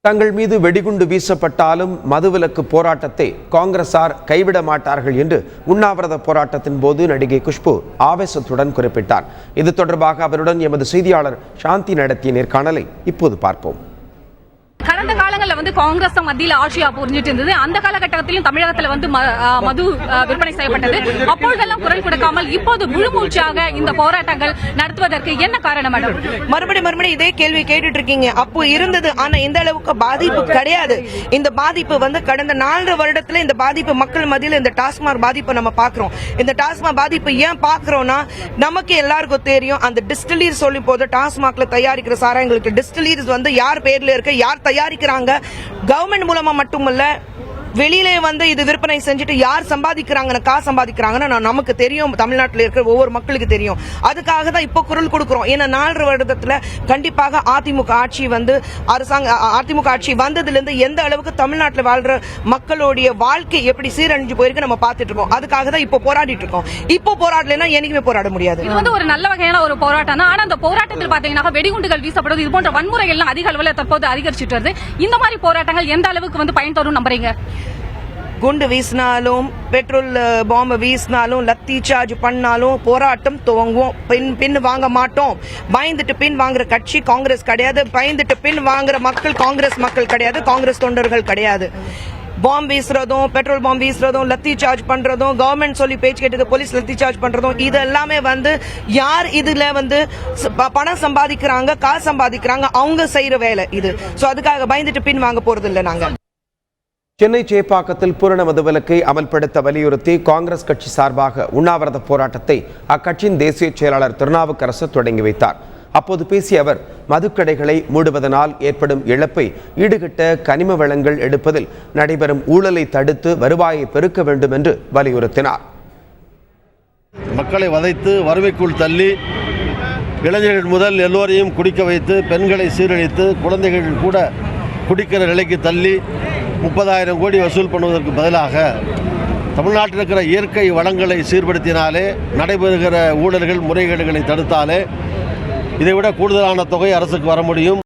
தங்கள் மீது வெடிகுண்டு வீசப்பட்டாலும் மதுவிலக்கு போராட்டத்தை காங்கிரசார் கைவிட மாட்டார்கள் என்று உண்ணாவிரத போராட்டத்தின் போது நடிகை குஷ்பு ஆவேசத்துடன் குறிப்பிட்டார். இது தொடர்பாக அவருடன் எமது செய்தியாளர் சாந்தி நடத்திய நேர்காணலை இப்போது பார்ப்போம். கடந்த காலங்களில் காங்கிரஸ் மத்தியில் ஆட்சியா புரிஞ்சிட்டு இருந்தது. அந்த காலகட்டத்திலும் தமிழகத்தில் மது விற்பனை செய்யப்பட்டது. அப்பொழுதெல்லாம் குரல் கொடுக்காமல் இப்போது முழுமூச்சாக இந்த போராட்டங்கள் நடத்துவதற்கு என்ன காரணம் மேடம்? மறுபடியும் இதே கேள்வி கேட்டுட்டு இருக்கீங்க. அப்போ இருந்தது, ஆனா இந்த அளவுக்கு பாதிப்பு கிடையாது. இந்த பாதிப்பு கடந்த 4 வருடத்துல இந்த பாதிப்பு மக்கள் மத்தியில் இந்த டாஸ்மாக் பாதிப்பை நம்ம பாக்குறோம். இந்த டாஸ்மாக் பாதிப்பு ஏன் பாக்குறோம்னா, நமக்கு எல்லாருக்கும் தெரியும், அந்த டிஸ்டிலரிஸ் சொல்லி போது டாஸ்மாக்ல தயாரிக்கிற சாராயங்களுக்கு டிஸ்டிலரிஸ் யார் பேர்ல இருக்கு, யார் தயாரிக்கிறாங்க, கவர்மெண்ட் மூலமா மட்டுமல்ல வெளியிலே இது விற்பனை செஞ்சுட்டு யார் சம்பாதிக்கிறாங்க, காசு சம்பாதிக்கிறாங்கன்னு நமக்கு தெரியும். தமிழ்நாட்டில் இருக்கிற ஒவ்வொரு மக்களுக்கு தெரியும். அதுக்காக தான் இப்போ குரல் கொடுக்கிறோம். ஏன்னா 4 வருடத்துல கண்டிப்பாக அதிமுக ஆட்சி அதிமுக ஆட்சி வந்ததுல இருந்து எந்த அளவுக்கு தமிழ்நாட்டில் வாழ்ற மக்களுடைய வாழ்க்கை எப்படி சீரழிஞ்சு போயிருக்கு நம்ம பார்த்துட்டு இருக்கோம். அதுக்காக தான் இப்போ போராடிட்டு இருக்கோம். இப்போ போராடலைன்னா என்னைக்குமே போராட முடியாது. இது ஒரு நல்ல வகையான ஒரு போராட்டம் தான். ஆனா அந்த போராட்டத்தில் பாத்தீங்கன்னா வெடிகுண்டுகள் வீசப்படுவது, இது போன்ற வன்முறைகள் எல்லாம் அதிக அளவில் தற்போது அதிகரிச்சுட்டு வருது. இந்த மாதிரி போராட்டங்கள் எந்த அளவுக்கு பயன் தரும் நம்புறீங்க? குண்டு வீசினாலும், பெட்ரோல் பாம்பு வீசினாலும், லத்தி சார்ஜ் பண்ணாலும் போராட்டம் துவங்குவோம். பின் வாங்க மாட்டோம். பயந்துட்டு பின் வாங்குற கட்சி காங்கிரஸ் கிடையாது. பயந்துட்டு பின் வாங்குற மக்கள் காங்கிரஸ் மக்கள் கிடையாது, காங்கிரஸ் தொண்டர்கள் கிடையாது. பாம்பு வீசுறதும், பெட்ரோல் பாம்பு வீசுறதும், லத்தி சார்ஜ் பண்றதும், கவர்மெண்ட் சொல்லி பேச்சு கேட்டது போலீஸ் லத்தி சார்ஜ் பண்றதும், இது எல்லாமே யார் இதுல பணம் சம்பாதிக்கிறாங்க, காசு சம்பாதிக்கிறாங்க, அவங்க செய்யற வேலை இது. சோ அதுக்காக பயந்துட்டு பின் வாங்க போறது இல்லை. நாங்க சென்னை சேப்பாக்கத்தில் பூரண மதுவிலக்கை அமல்படுத்த வலியுறுத்தி காங்கிரஸ் கட்சி சார்பாக உண்ணாவிரத போராட்டத்தை அக்கட்சியின் தேசிய செயலாளர் திருநாவுக்கரசு தொடங்கி வைத்தார். அப்போது பேசிய அவர், மதுக்கடைகளை மூடுவதனால் ஏற்படும் இழப்பை ஈடுகட்ட கனிம வளங்கள் எடுப்பதில் நடைபெறும் ஊழலை தடுத்து வருவாயை பெருக்க வேண்டும் என்று வலியுறுத்தினார். மக்களை வதைத்து வறுமைக்குள் தள்ளி இளைஞர்கள் முதல் எல்லோரையும் குடிக்க வைத்து, பெண்களை சீரழித்து, குழந்தைகள் கூட குடிக்கிற நிலைக்கு தள்ளி 30,000 கோடி வசூல் பண்ணுவதற்கு பதிலாக தமிழ்நாட்டில் இருக்கிற இயற்கை வளங்களை சீர்படுத்தினாலே, நடைபெறுகிற ஊழல்கள் முறைகேடுகளை தடுத்தாலே இதைவிட கூடுதலான தொகை அரசுக்கு வர முடியும்.